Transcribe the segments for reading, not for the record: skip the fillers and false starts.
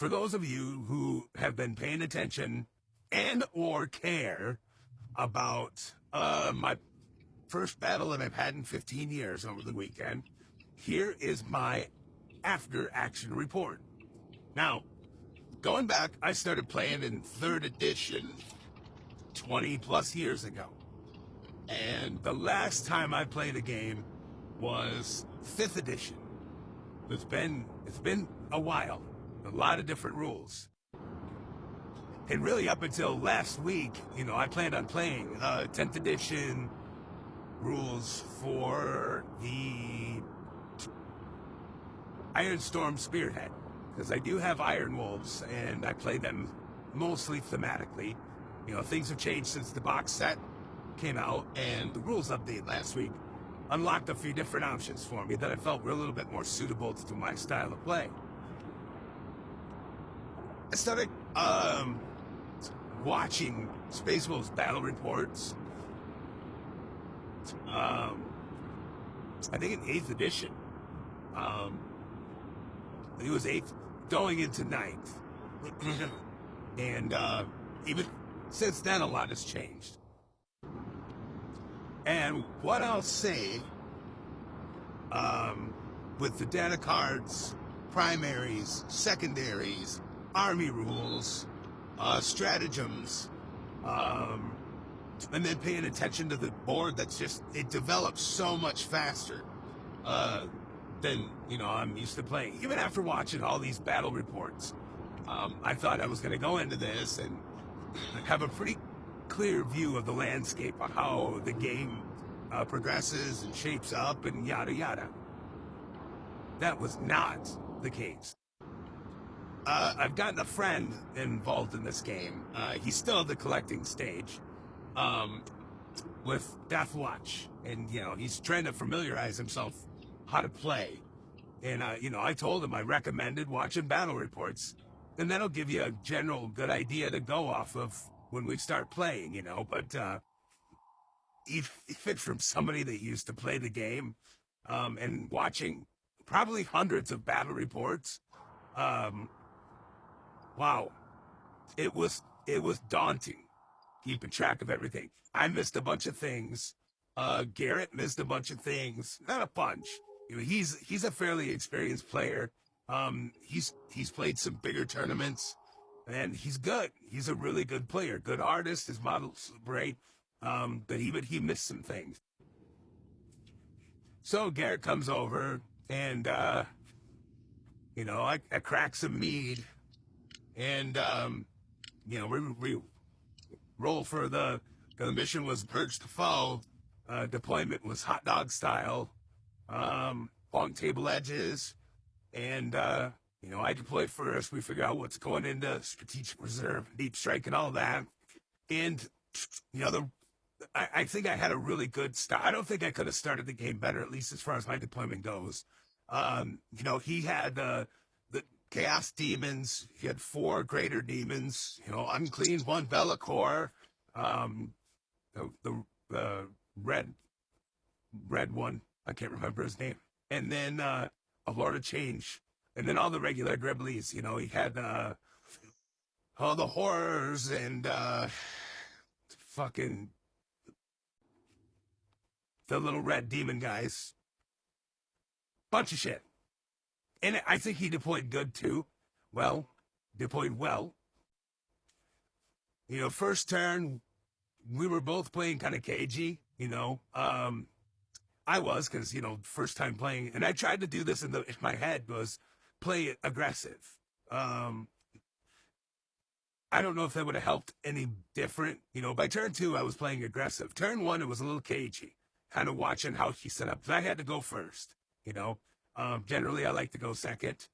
for those of you who have been paying attention and or care about my first battle that I've had in 15 years over the weekend, here is my after-action report. Now, going back, I started playing in 3rd edition 20 plus years ago. And the last time I played a game was 5th edition. It's been a while. A lot of different rules. And really up until last week, I planned on playing 10th edition rules for the Iron Storm Spearhead. Because I do have Iron Wolves, and I play them mostly thematically. Things have changed since the box set came out, and the rules update last week unlocked a few different options for me that I felt were a little bit more suitable to my style of play. I started watching Space Wolf's battle reports. I think in 8th edition. It was 8th, going into 9th. And even since then, a lot has changed. And what I'll say, with the data cards, primaries, secondaries, army rules, stratagems, and then paying attention to the board, it develops so much faster than, I'm used to playing. Even after watching all these battle reports, I thought I was going to go into this and have a pretty clear view of the landscape of how the game progresses and shapes up and yada yada. That was not the case. I've gotten a friend involved in this game. He's still at the collecting stage with Death Watch, and he's trying to familiarize himself how to play. And I told him I recommended watching battle reports, and that'll give you a general good idea to go off of when we start playing, but even from somebody that used to play the game, and watching probably hundreds of battle reports, wow, it was daunting keeping track of everything. I missed a bunch of things. Garrett missed a bunch of things, not a bunch. He's a fairly experienced player. He's played some bigger tournaments. And he's good. He's a really good player, good artist. His model's great, but he missed some things. So Garrett comes over, and I crack some mead, and we roll for the mission was purge the foe. Deployment was hot dog style, long table edges, and I deploy first. We figure out what's going into strategic reserve, deep strike, and all that. And I think I had a really good start. I don't think I could have started the game better, at least as far as my deployment goes. He had the Chaos Demons. He had 4 Greater Demons. Unclean, 1 Bellacore. The red one. I can't remember his name. And then a Lord of Change. And then all the regular Gribblies, he had all the horrors and fucking the little red demon guys. Bunch of shit. And I think he deployed good too. Deployed well. First turn, we were both playing kind of cagey, I was, because, first time playing. And I tried to do this in my head was play it aggressive. I don't know if that would have helped any different. By turn 2, I was playing aggressive. Turn 1, it was a little cagey, kind of watching how he set up. I had to go first, Generally, I like to go second.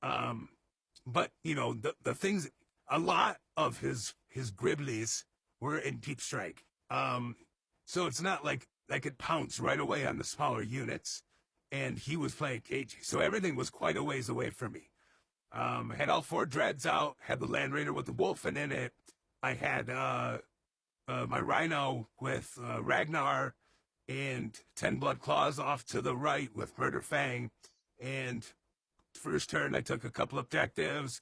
But, the things, a lot of his Gribblies were in deep strike. So it's not like I could pounce right away on the smaller units. And he was playing cagey. So everything was quite a ways away from me. I had all 4 dreads out, had the Land Raider with the wolf in it. I had my Rhino with Ragnar and 10 Blood Claws off to the right with Murder Fang. And first turn, I took a couple objectives,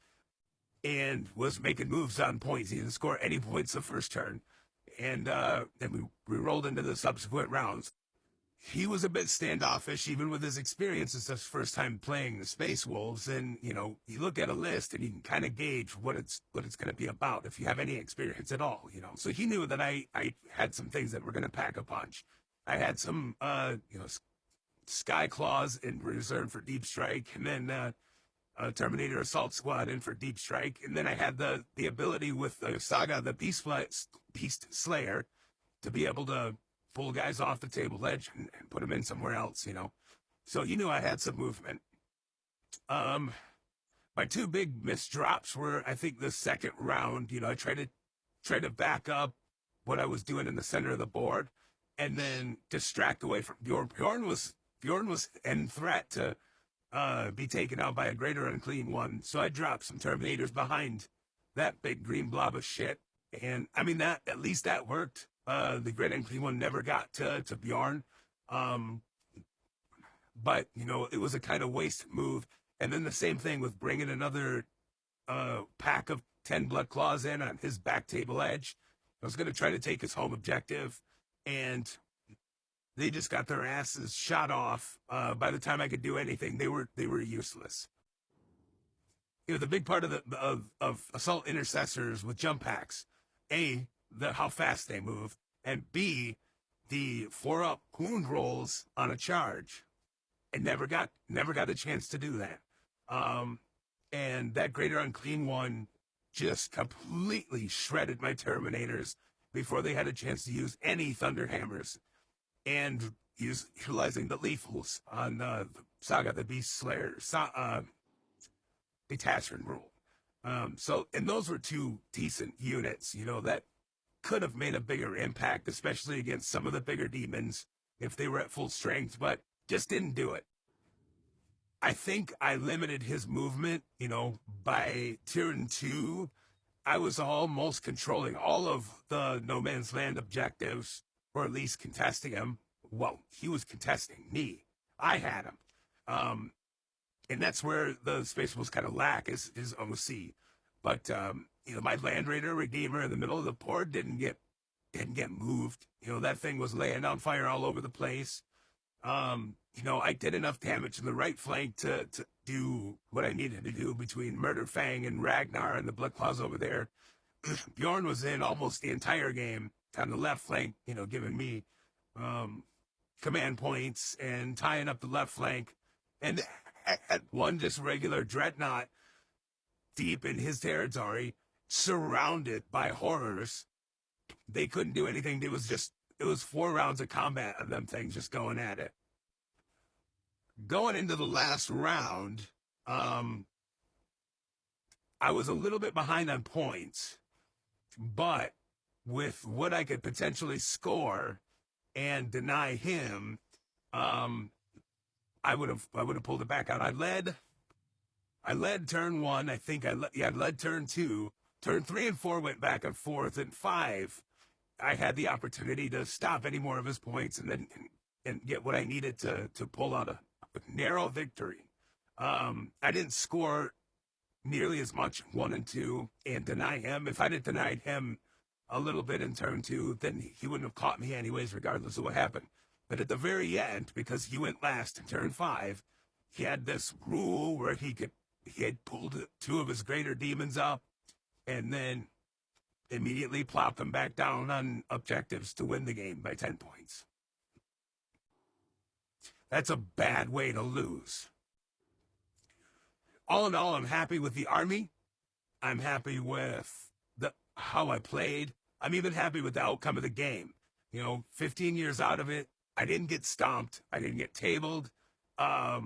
and was making moves on points. He didn't score any points the first turn. And then we rolled into the subsequent rounds. He was a bit standoffish, even with his experience. It's his first time playing the Space Wolves, and you look at a list and you can kind of gauge what it's going to be about if you have any experience at all. So he knew that I had some things that were going to pack a punch. I had some Sky Claws in reserve for Deep Strike, and then Terminator Assault Squad in for Deep Strike, and then I had the ability with the Saga, the Beastslayer, to be able to pull guys off the table edge and put them in somewhere else, So you knew I had some movement. My two big missed drops were, I think, the second round. I tried to back up what I was doing in the center of the board, and then distract away from Bjorn. Bjorn was in threat to be taken out by a greater unclean one. So I dropped some Terminators behind that big green blob of shit. And I mean, that at least that worked. The great unclean one never got to Bjorn. But it was a kind of wasted move. And then the same thing with bringing another pack of 10 Blood Claws in on his back table edge. I was going to try to take his home objective, and they just got their asses shot off. By the time I could do anything, they were useless. The big part of assault intercessors with jump packs, A, how fast they move, and B, the 4-up wound rolls on a charge. I never got a chance to do that. And that greater unclean one just completely shredded my Terminators before they had a chance to use any Thunderhammers. And utilizing the lethals on the Saga, the Beastslayer, detachment rule. And those were two decent units, that could have made a bigger impact, especially against some of the bigger demons if they were at full strength, but just didn't do it. I think I limited his movement, by turn 2. I was almost controlling all of the No Man's Land objectives, or at least contesting him. Well, he was contesting me. I had him. And that's where the Space Wolves kind of lack is OC. But, my Land Raider Redeemer in the middle of the board didn't get moved. That thing was laying on fire all over the place. I did enough damage in the right flank to do what I needed to do between Murder Fang and Ragnar and the Blood Claws over there. Bjorn was in almost the entire game on the left flank, giving me command points and tying up the left flank. And at one just regular dreadnought deep in his territory, surrounded by horrors. They couldn't do anything. It was 4 rounds of combat of them things just going at it. Going into the last round, I was a little bit behind on points, but with what I could potentially score and deny him, I would have pulled it back out. I led turn 1. I think I led turn 2. Turn 3 and 4 went back and forth, and 5, I had the opportunity to stop any more of his points and get what I needed to pull out a narrow victory. I didn't score nearly as much 1 and 2 and deny him. If I had denied him a little bit in turn 2, then he wouldn't have caught me anyways, regardless of what happened. But at the very end, because he went last in turn 5, he had this rule where he had pulled 2 of his greater demons up and then immediately plopped them back down on objectives to win the game by 10 points. That's a bad way to lose. All in all, I'm happy with the army. I'm happy with how I played. I'm even happy with the outcome of the game. 15 years out of it, I didn't get stomped. I didn't get tabled. I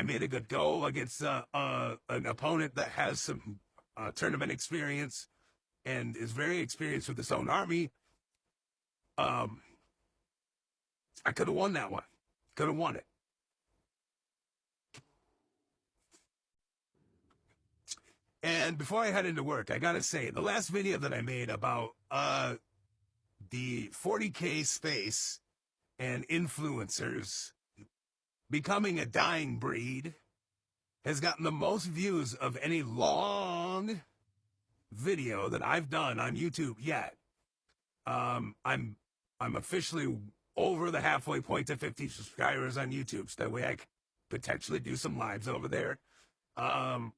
made a good go against an opponent that has some tournament experience and is very experienced with his own army. I could have won that one. Could have won it. And before I head into work, I gotta say, the last video that I made about the 40K space and influencers becoming a dying breed has gotten the most views of any long video that I've done on YouTube yet. I'm officially over the halfway point to 50 subscribers on YouTube, so that way I can potentially do some lives over there. Um,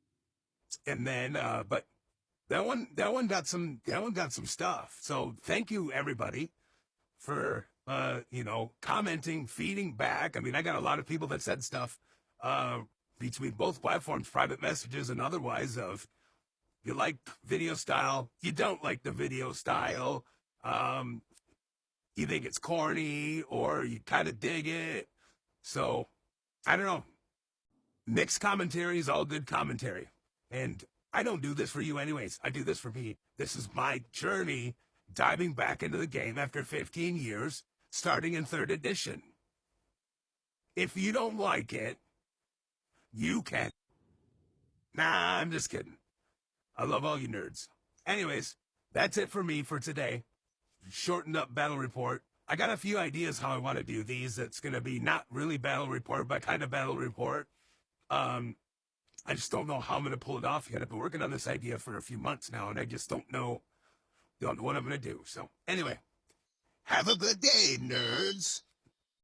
and then, but that one got some stuff. So thank you everybody for commenting, feeding back. I mean, I got a lot of people that said stuff between both platforms, private messages and otherwise, of you like video style, you don't like the video style, you think it's corny, or you kind of dig it. So I don't know. Mixed commentary is all good commentary. And I don't do this for you anyways. I do this for me. This is my journey diving back into the game after 15 years, starting in 3rd edition. If you don't like it, you can. Nah, I'm just kidding. I love all you nerds. Anyways, that's it for me for today. Shortened up battle report. I got a few ideas how I want to do these. It's going to be not really battle report, but kind of battle report. I just don't know how I'm going to pull it off yet. I've been working on this idea for a few months now, and I just don't know what I'm going to do. So anyway, have a good day, nerds.